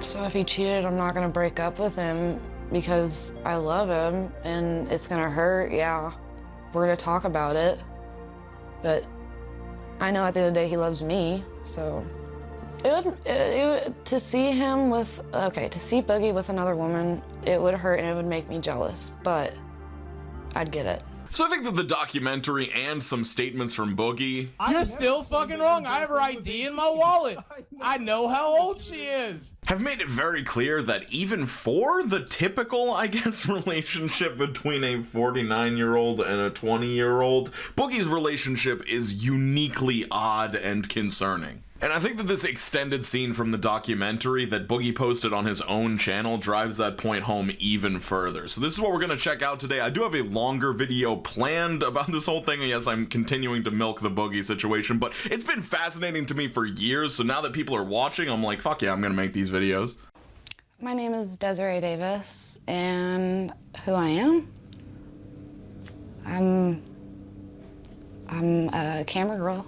So if he cheated, I'm not gonna break up with him because I love him and it's gonna hurt, yeah. We're gonna talk about it, but I know at the end of the day he loves me, so. To see him with, to see Boogie with another woman, it would hurt and it would make me jealous, but I'd get it. So I think that the documentary and some statements from Boogie... You're still fucking wrong. I have her ID in my wallet. I know how old she is. ...have made it very clear that even for the typical, I guess, relationship between a 49-year-old and a 20-year-old, Boogie's relationship is uniquely odd and concerning. And I think that this extended scene from the documentary that Boogie posted on his own channel drives that point home even further. So this is what we're going to check out today. I do have a longer video planned about this whole thing. Yes, I'm continuing to milk the Boogie situation, but it's been fascinating to me for years. So now that people are watching, I'm like, fuck yeah, I'm going to make these videos. My name is Desiree Davis, and who I am? I'm a camera girl.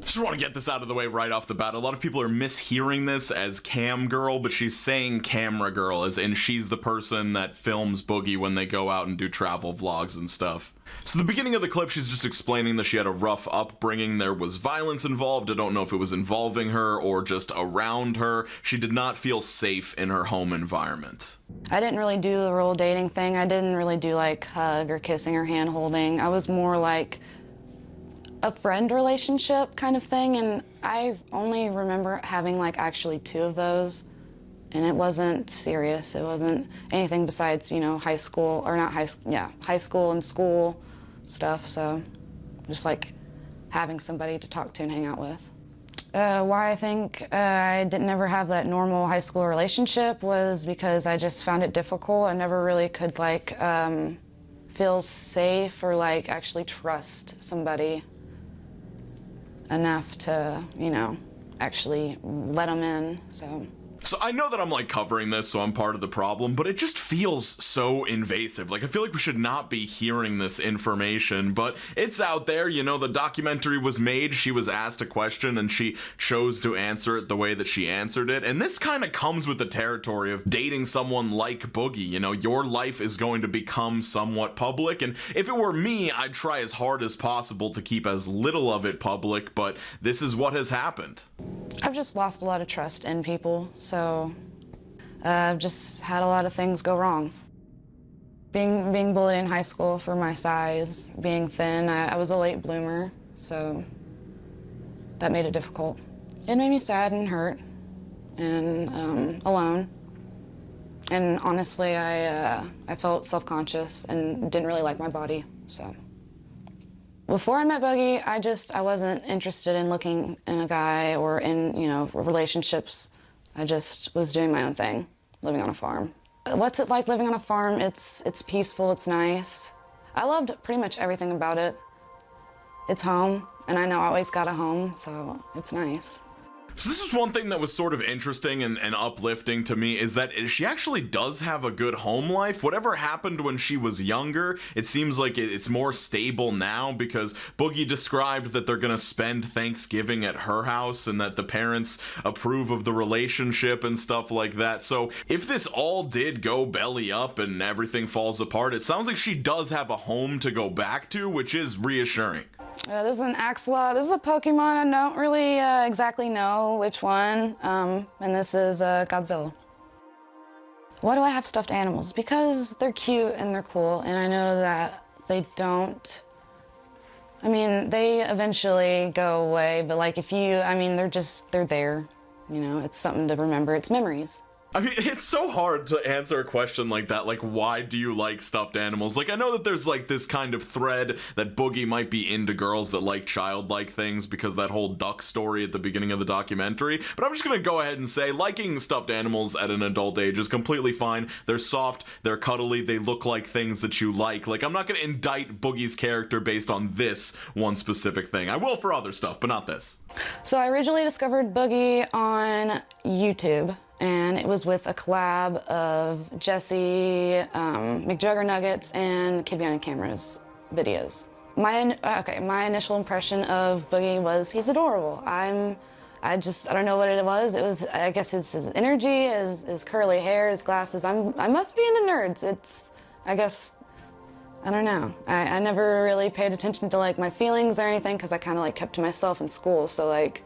Just want to get this out of the way right off the bat. A lot of people are mishearing this as cam girl, but she's saying camera girl, as in she's the person that films Boogie when they go out and do travel vlogs and stuff. So the beginning of the clip, she's just explaining that she had a rough upbringing. There was violence involved. I don't know if it was involving her or just around her. She did not feel safe in her home environment. I didn't really do the real dating thing. I didn't really do like hug or kissing or hand holding. I was more like a friend relationship kind of thing, and I only remember having like actually 2 of those, and it wasn't serious. It wasn't anything besides, you know, high school, or not high school, yeah, high school and school stuff, so just like having somebody to talk to and hang out with. Why I think I didn't ever have that normal high school relationship was because I just found it difficult. I never really could like feel safe or like actually trust somebody enough to, you know, actually let them in, so. So I know that I'm like covering this, so I'm part of the problem, but it just feels so invasive. Like I feel like we should not be hearing this information, but it's out there. You know, the documentary was made, she was asked a question and she chose to answer it the way that she answered it. And this kind of comes with the territory of dating someone like Boogie. You know, your life is going to become somewhat public, and if it were me, I'd try as hard as possible to keep as little of it public, but this is what has happened. I've just lost a lot of trust in people, so I've just had a lot of things go wrong. Being bullied in high school for my size, being thin, I was a late bloomer, so that made it difficult. It made me sad and hurt and alone. And honestly, I felt self-conscious and didn't really like my body, so. Before I met Boogie, I wasn't interested in looking in a guy or in, you know, relationships. I just was doing my own thing, living on a farm. What's it like living on a farm? It's peaceful, it's nice. I loved pretty much everything about it. It's home, and I know I always got a home, so it's nice. So this is one thing that was sort of interesting and uplifting to me, is that she actually does have a good home life. Whatever happened when she was younger, it seems like it's more stable now, because Boogie described that they're gonna spend Thanksgiving at her house and that the parents approve of the relationship and stuff like that. So if this all did go belly up and everything falls apart, it sounds like she does have a home to go back to, which is reassuring. This is an axolotl. This is a Pokemon. I don't really exactly know which one, and this is Godzilla. Why do I have stuffed animals? Because they're cute and they're cool, and I know that they don't, I mean, they eventually go away, but like if you, I mean, they're there, you know, it's something to remember, it's memories. I mean, it's so hard to answer a question like that, like, why do you like stuffed animals? Like, I know that there's, like, this kind of thread that Boogie might be into girls that like childlike things because that whole duck story at the beginning of the documentary, but I'm just gonna go ahead and say liking stuffed animals at an adult age is completely fine. They're soft, they're cuddly, they look like things that you like. Like, I'm not gonna indict Boogie's character based on this one specific thing. I will for other stuff, but not this. So I originally discovered Boogie on YouTube, and it was with a collab of Jesse, McJuggernuggets, and Kid Behind the Camera's videos. My initial impression of Boogie was he's adorable. I'm I don't know what it was. It was, I guess it's his energy, his curly hair, his glasses. I must be into nerds. I guess, I don't know. I never really paid attention to like my feelings or anything because I kind of like kept to myself in school. So like,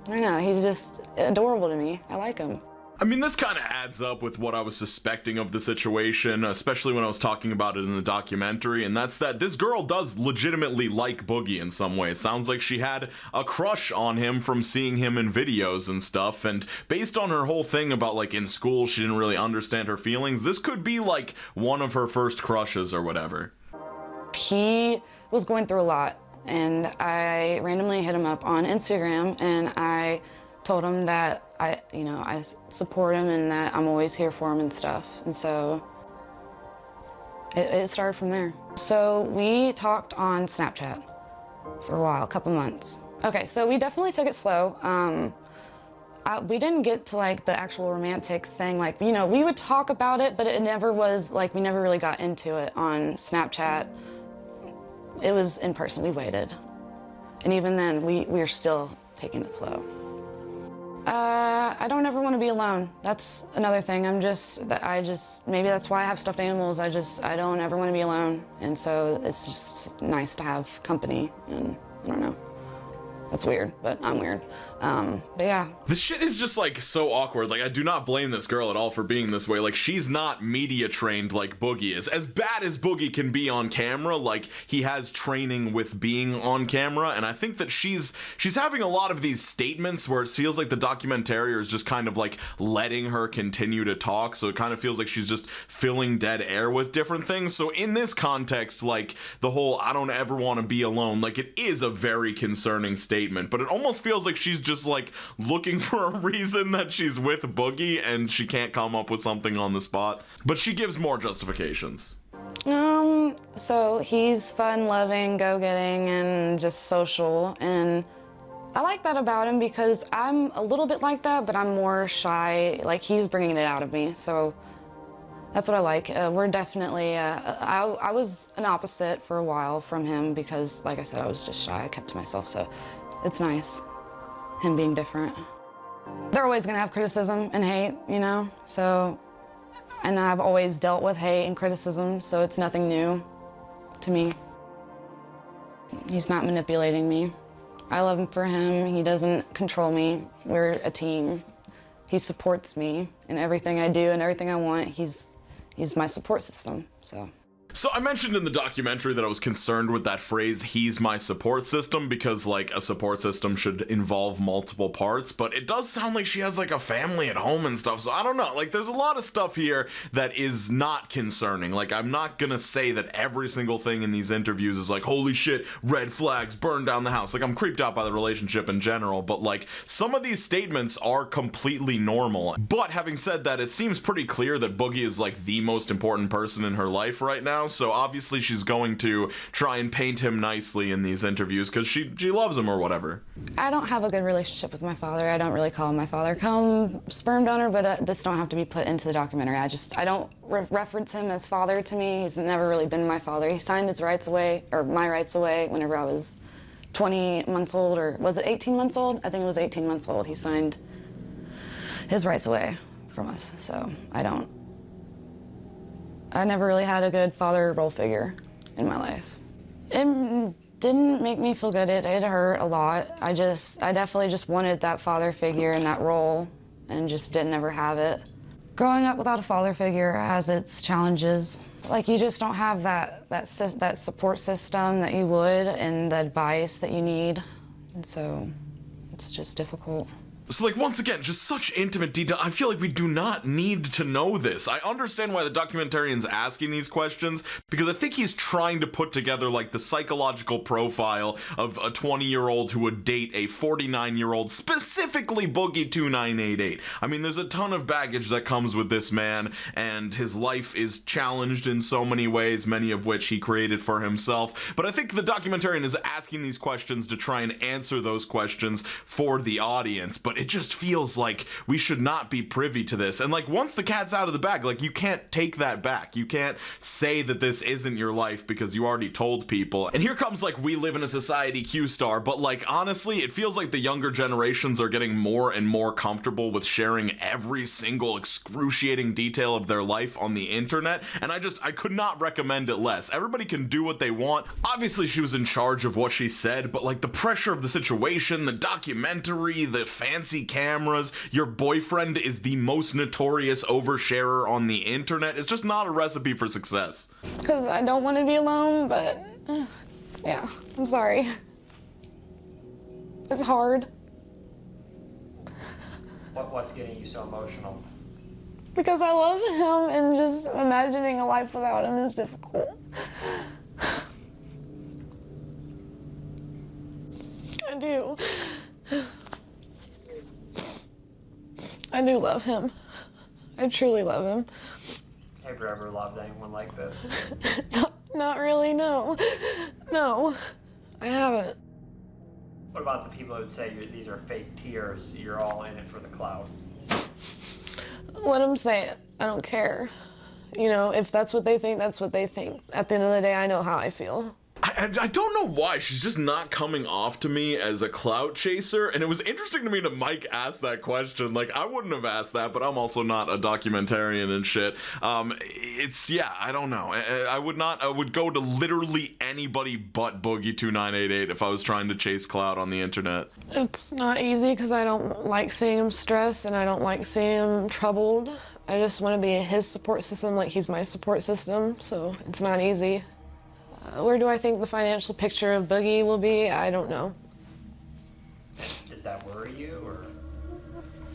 I don't know, he's just adorable to me. I like him. I mean, this kind of adds up with what I was suspecting of the situation, especially when I was talking about it in the documentary, and that's that this girl does legitimately like Boogie in some way. It sounds like she had a crush on him from seeing him in videos and stuff, and based on her whole thing about, like, in school she didn't really understand her feelings, this could be, like, one of her first crushes or whatever. He was going through a lot, and I randomly hit him up on Instagram, and I told him that I support him and that I'm always here for him and stuff. And so it started from there. So we talked on Snapchat for a while, a couple months. Okay, so we definitely took it slow. We didn't get to like the actual romantic thing. Like, you know, we would talk about it, but it never was like, we never really got into it on Snapchat. It was in person, we waited. And even then, we were still taking it slow. I don't ever want to be alone. That's another thing. Maybe that's why I have stuffed animals. I don't ever want to be alone. And so it's just nice to have company, and I don't know. That's weird, but I'm weird. But yeah. This shit is just like so awkward. Like, I do not blame this girl at all for being this way. Like, she's not media trained like Boogie is. As bad as Boogie can be on camera, like, he has training with being on camera, and I think that she's having a lot of these statements where it feels like the documentarian is just kind of like letting her continue to talk, so it kind of feels like she's just filling dead air with different things. So in this context, like, the whole I don't ever want to be alone, like, it is a very concerning statement, but it almost feels like she's just like looking for a reason that she's with Boogie and she can't come up with something on the spot. But she gives more justifications. So he's fun, loving, go-getting, and just social, and I like that about him because I'm a little bit like that, but I'm more shy. Like, he's bringing it out of me, so that's what I like. We're definitely, I was an opposite for a while from him because, like I said, I was just shy. I kept to myself, so it's nice, him being different. They're always gonna have criticism and hate, you know, so, and I've always dealt with hate and criticism, so it's nothing new to me. He's not manipulating me. I love him for him. He doesn't control me. We're a team. He supports me in everything I do and everything I want. He's my support system, so. So I mentioned in the documentary that I was concerned with that phrase, he's my support system, because like a support system should involve multiple parts, but it does sound like she has like a family at home and stuff, so I don't know, like there's a lot of stuff here that is not concerning. Like, I'm not gonna say that every single thing in these interviews is like, holy shit, red flags, burn down the house. Like, I'm creeped out by the relationship in general, but like some of these statements are completely normal. But having said that, it seems pretty clear that Boogie is like the most important person in her life right now. So obviously she's going to try and paint him nicely in these interviews because she loves him or whatever. I don't have a good relationship with my father. I don't really call him my father. Call him sperm donor, but this don't have to be put into the documentary. I don't reference him as father to me. He's never really been my father. He signed his rights away, or my rights away, whenever I was 20 months old, or was it 18 months old? I think it was 18 months old. He signed his rights away from us, so I never really had a good father role figure in my life. It didn't make me feel good. It hurt a lot. I definitely just wanted that father figure and that role and just didn't ever have it. Growing up without a father figure has its challenges. Like, you just don't have that support system that you would and the advice that you need. And so it's just difficult. So, like, once again, just such intimate detail. I feel like we do not need to know this. I understand why the documentarian's asking these questions, because I think he's trying to put together, like, the psychological profile of a 20-year-old who would date a 49-year-old, specifically Boogie2988. I mean, there's a ton of baggage that comes with this man, and his life is challenged in so many ways, many of which he created for himself. But I think the documentarian is asking these questions to try and answer those questions for the audience. But but it just feels like we should not be privy to this. And like, once the cat's out of the bag, like, you can't take that back. You can't say that this isn't your life because you already told people. And here comes like we live in a society Cuestar, but like, honestly, it feels like the younger generations are getting more and more comfortable with sharing every single excruciating detail of their life on the internet, and I could not recommend it less. Everybody can do what they want. Obviously she was in charge of what she said, but like, the pressure of the situation, the documentary, the fancy cameras, your boyfriend is the most notorious oversharer on the internet, it's just not a recipe for success. Because I don't want to be alone, but yeah, I'm sorry. It's hard. What's getting you so emotional? Because I love him, and just imagining a life without him is difficult. I do. I do love him. I truly love him. Have you ever loved anyone like this? Not really, no. No, I haven't. What about the people who would say these are fake tears, you're all in it for the clout? Let them say it. I don't care. You know, if that's what they think, that's what they think. At the end of the day, I know how I feel. I don't know why she's just not coming off to me as a clout chaser, and it was interesting to me to Mike ask that question. Like, I wouldn't have asked that, but I'm also not a documentarian and shit. Yeah, I don't know. I would go to literally anybody but Boogie2988 if I was trying to chase clout on the internet. It's not easy because I don't like seeing him stressed, and I don't like seeing him troubled. I just want to be his support system like he's my support system, so it's not easy. Where do I think the financial picture of Boogie will be? I don't know. Does that worry you, or?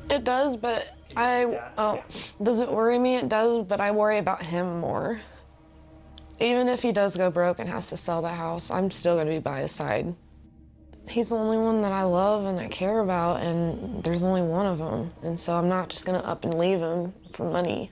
It does, but does it worry me? It does, but I worry about him more. Even if he does go broke and has to sell the house, I'm still gonna be by his side. He's the only one that I love and I care about, and there's only one of them. And so I'm not just gonna up and leave him for money,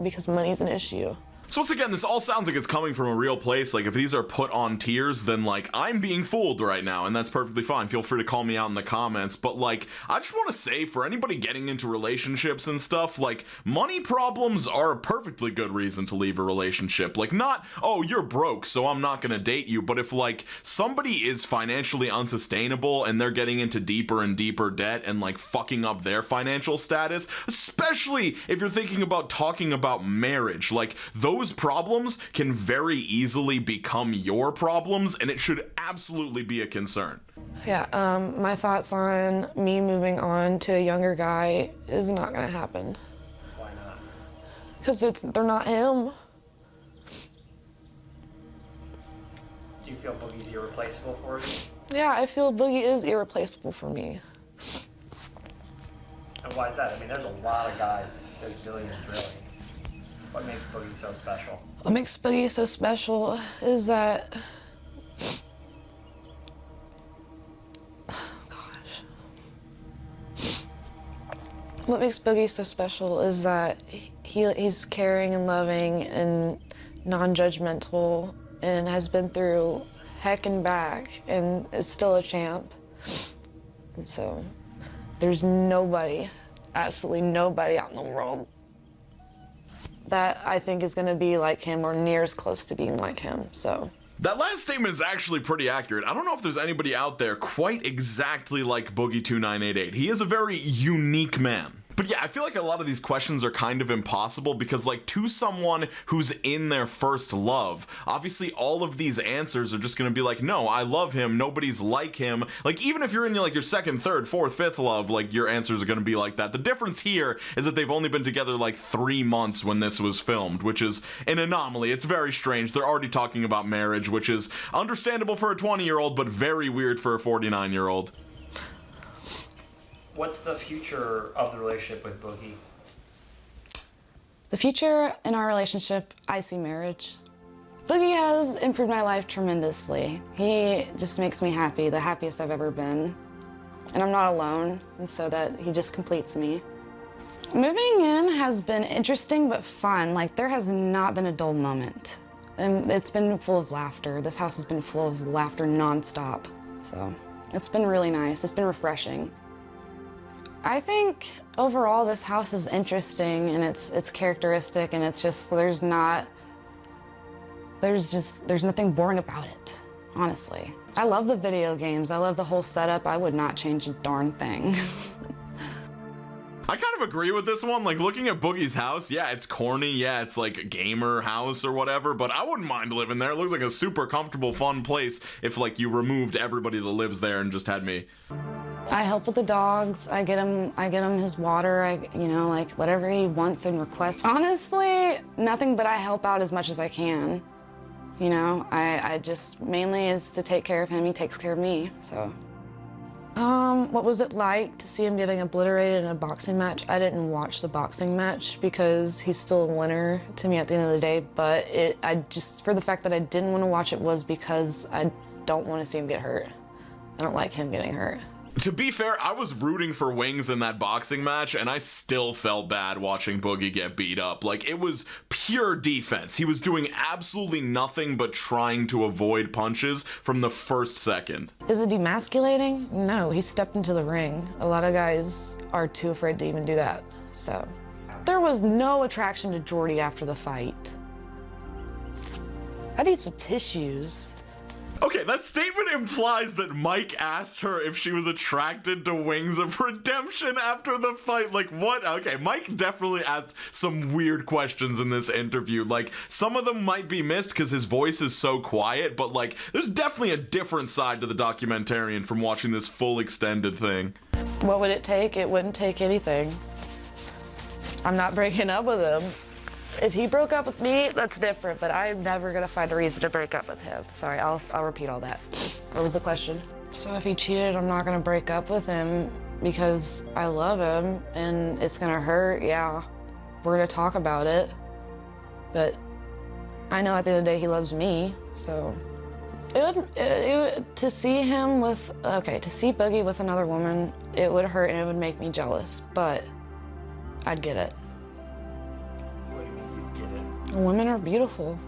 because money's an issue. So once again, this all sounds like it's coming from a real place. Like, if these are put on tiers, then like, I'm being fooled right now, and that's perfectly fine. Feel free to call me out in the comments. But like, I just want to say, for anybody getting into relationships and stuff, like, money problems are a perfectly good reason to leave a relationship. Like, not, oh, you're broke, so I'm not gonna date you, but if like somebody is financially unsustainable and they're getting into deeper and deeper debt and like fucking up their financial status, especially if you're thinking about talking about marriage, like, those problems can very easily become your problems, and it should absolutely be a concern. Yeah, my thoughts on me moving on to a younger guy is not gonna happen. Why not? Because they're not him. Do you feel Boogie's irreplaceable for you? Yeah, I feel Boogie is irreplaceable for me. And why is that? I mean, there's a lot of guys. There's billions, really. What makes Boogie so special? What makes Boogie so special is that, what makes Boogie so special is that he's caring and loving and non-judgmental and has been through heck and back and is still a champ. And so there's nobody, absolutely nobody out in the world that I think is gonna be like him or near as close to being like him, so. That last statement is actually pretty accurate. I don't know if there's anybody out there quite exactly like Boogie2988. He is a very unique man. But yeah, I feel like a lot of these questions are kind of impossible because, like, to someone who's in their first love, obviously all of these answers are just gonna be like, no, I love him, nobody's like him. Like, even if you're in like your second, third, fourth, fifth love, like, your answers are gonna be like that. The difference here is that they've only been together like 3 months when this was filmed, which is an anomaly. It's very strange. They're already talking about marriage, which is understandable for a 20-year-old, but very weird for a 49-year-old. What's the future of the relationship with Boogie? The future in our relationship, I see marriage. Boogie has improved my life tremendously. He just makes me happy, the happiest I've ever been. And I'm not alone, and so that he just completes me. Moving in has been interesting but fun. Like, there has not been a dull moment. And it's been full of laughter. This house has been full of laughter nonstop. So it's been really nice. It's been refreshing. I think overall this house is interesting and it's characteristic, and it's just there's nothing boring about it, honestly. I love the video games. I love the whole setup. I would not change a darn thing. I kind of agree with this one. Like, looking at Boogie's house, yeah, it's corny. Yeah, it's like a gamer house or whatever, but I wouldn't mind living there. It looks like a super comfortable, fun place if, like, you removed everybody that lives there and just had me. I help with the dogs. I get him his water. You know, like whatever he wants and requests. Honestly, nothing but I help out as much as I can. You know, I just mainly is to take care of him. He takes care of me, so. What was it like to see him getting obliterated in a boxing match? I didn't watch the boxing match because he's still a winner to me at the end of the day, but for the fact that I didn't want to watch it was because I don't want to see him get hurt. I don't like him getting hurt. To be fair, I was rooting for Wings in that boxing match, and I still felt bad watching Boogie get beat up. Like, it was pure defense. He was doing absolutely nothing but trying to avoid punches from the first second. Is it demasculating? No, he stepped into the ring. A lot of guys are too afraid to even do that, so. There was no attraction to Jordy after the fight. I need some tissues. Okay, that statement implies that Mike asked her if she was attracted to Wings of Redemption after the fight. Like, what? Okay, Mike definitely asked some weird questions in this interview. Like, some of them might be missed because his voice is so quiet, but, like, there's definitely a different side to the documentarian from watching this full extended thing. What would it take? It wouldn't take anything. I'm not breaking up with him. If he broke up with me, that's different, but I'm never gonna find a reason to break up with him. Sorry, I'll repeat all that. What was the question? So if he cheated, I'm not gonna break up with him because I love him and it's gonna hurt, yeah. We're gonna talk about it, but I know at the end of the day he loves me, so. To see him with, to see Boogie with another woman, it would hurt and it would make me jealous, but I'd get it. Women are beautiful.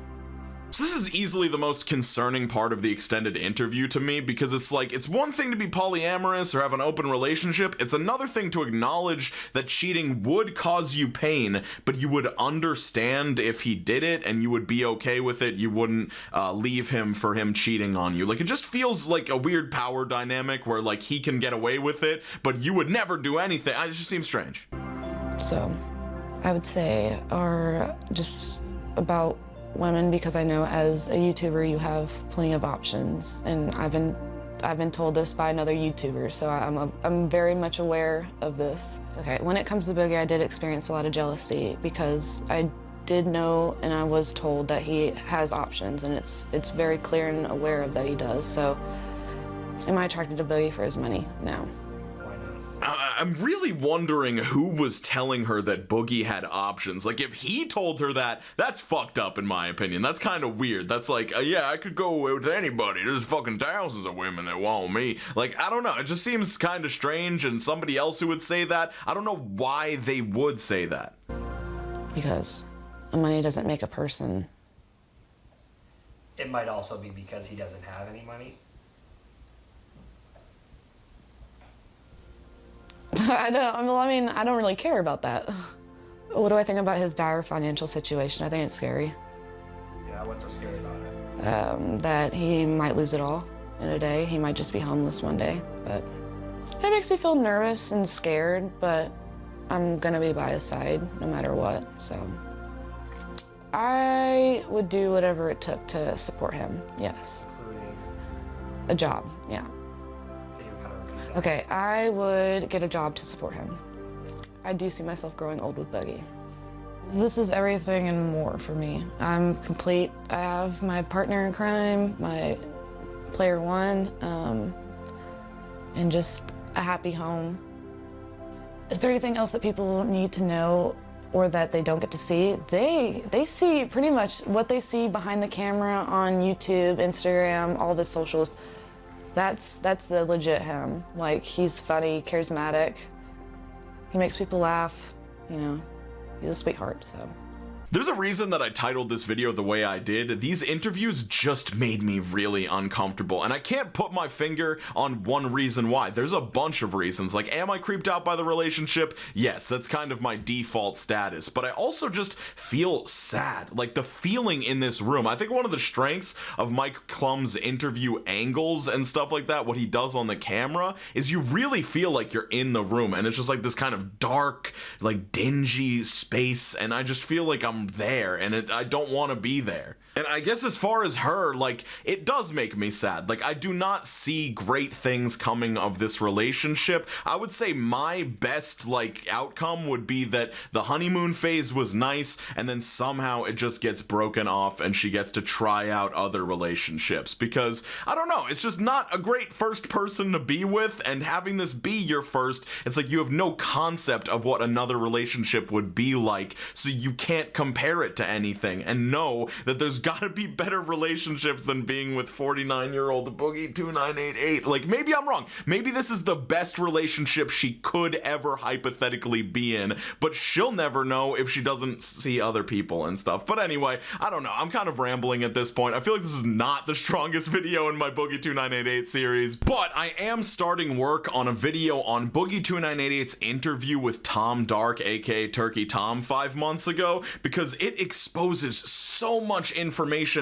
So this is easily the most concerning part of the extended interview to me, because it's like, it's one thing to be polyamorous or have an open relationship, it's another thing to acknowledge that cheating would cause you pain, but you would understand if he did it and you would be okay with it. You wouldn't leave him for him cheating on you. Like, it just feels like a weird power dynamic where, like, he can get away with it, but you would never do anything. It just seems strange. So, I would say are just about women, because I know as a YouTuber you have plenty of options, and I've been told this by another YouTuber, so I'm very much aware of this. It's okay. When it comes to Boogie, I did experience a lot of jealousy because I did know and I was told that he has options, and it's very clear and aware of that he does. So, am I attracted to Boogie for his money? No. I'm really wondering who was telling her that Boogie had options. Like, if he told her that, that's fucked up in my opinion. That's kind of weird. That's like, yeah, I could go with anybody. There's fucking thousands of women that want me. Like, I don't know. It just seems kind of strange, and somebody else who would say that, I don't know why they would say that. Because money doesn't make a person. It might also be because he doesn't have any money. I don't really care about that. What do I think about his dire financial situation? I think it's scary. Yeah, what's so scary about it? That he might lose it all in a day. He might just be homeless one day. But it makes me feel nervous and scared, but I'm gonna be by his side no matter what, so. I would do whatever it took to support him, yes. Including a job, yeah. Okay, I would get a job to support him. I do see myself growing old with Boogie. This is everything and more for me. I'm complete. I have my partner in crime, my player one, and just a happy home. Is there anything else that people need to know or that they don't get to see? They see pretty much what they see behind the camera on YouTube, Instagram, all of his socials. That's the legit him. Like, he's funny, charismatic. He makes people laugh, you know. He's a sweetheart, so. There's a reason that I titled this video the way I did. These interviews just made me really uncomfortable, and I can't put my finger on one reason why. There's a bunch of reasons. Like, am I creeped out by the relationship? Yes, that's kind of my default status, but I also just feel sad. Like, the feeling in this room, I think one of the strengths of Mike Clum's interview angles and stuff like that, what he does on the camera, is you really feel like you're in the room, and it's just like this kind of dark, like dingy space, and I just feel like I'm there, and I don't want to be there. And I guess as far as her, like, it does make me sad. Like, I do not see great things coming of this relationship. I would say my best, like, outcome would be that the honeymoon phase was nice, and then somehow it just gets broken off and she gets to try out other relationships. Because, I don't know, it's just not a great first person to be with, and having this be your first, it's like you have no concept of what another relationship would be like, so you can't compare it to anything, and know that there's gotta be better relationships than being with 49-year-old Boogie2988. Like, maybe I'm wrong. Maybe this is the best relationship she could ever hypothetically be in, but she'll never know if she doesn't see other people and stuff. But anyway, I don't know. I'm kind of rambling at this point. I feel like this is not the strongest video in my Boogie2988 series, but I am starting work on a video on Boogie2988's interview with Tom Dark, aka Turkey Tom, 5 months ago, because it exposes so much information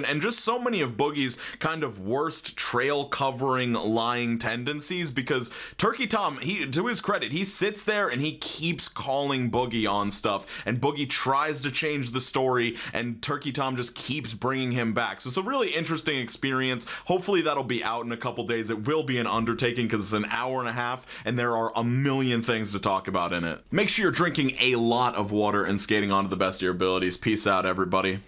and just so many of Boogie's kind of worst trail covering lying tendencies. Because Turkey Tom, to his credit, he sits there and he keeps calling Boogie on stuff, and Boogie tries to change the story and Turkey Tom just keeps bringing him back. So it's a really interesting experience. Hopefully that'll be out in a couple days. It will be an undertaking because it's an hour and a half and there are a million things to talk about in it. Make sure you're drinking a lot of water and skating on to the best of your abilities. Peace out, everybody.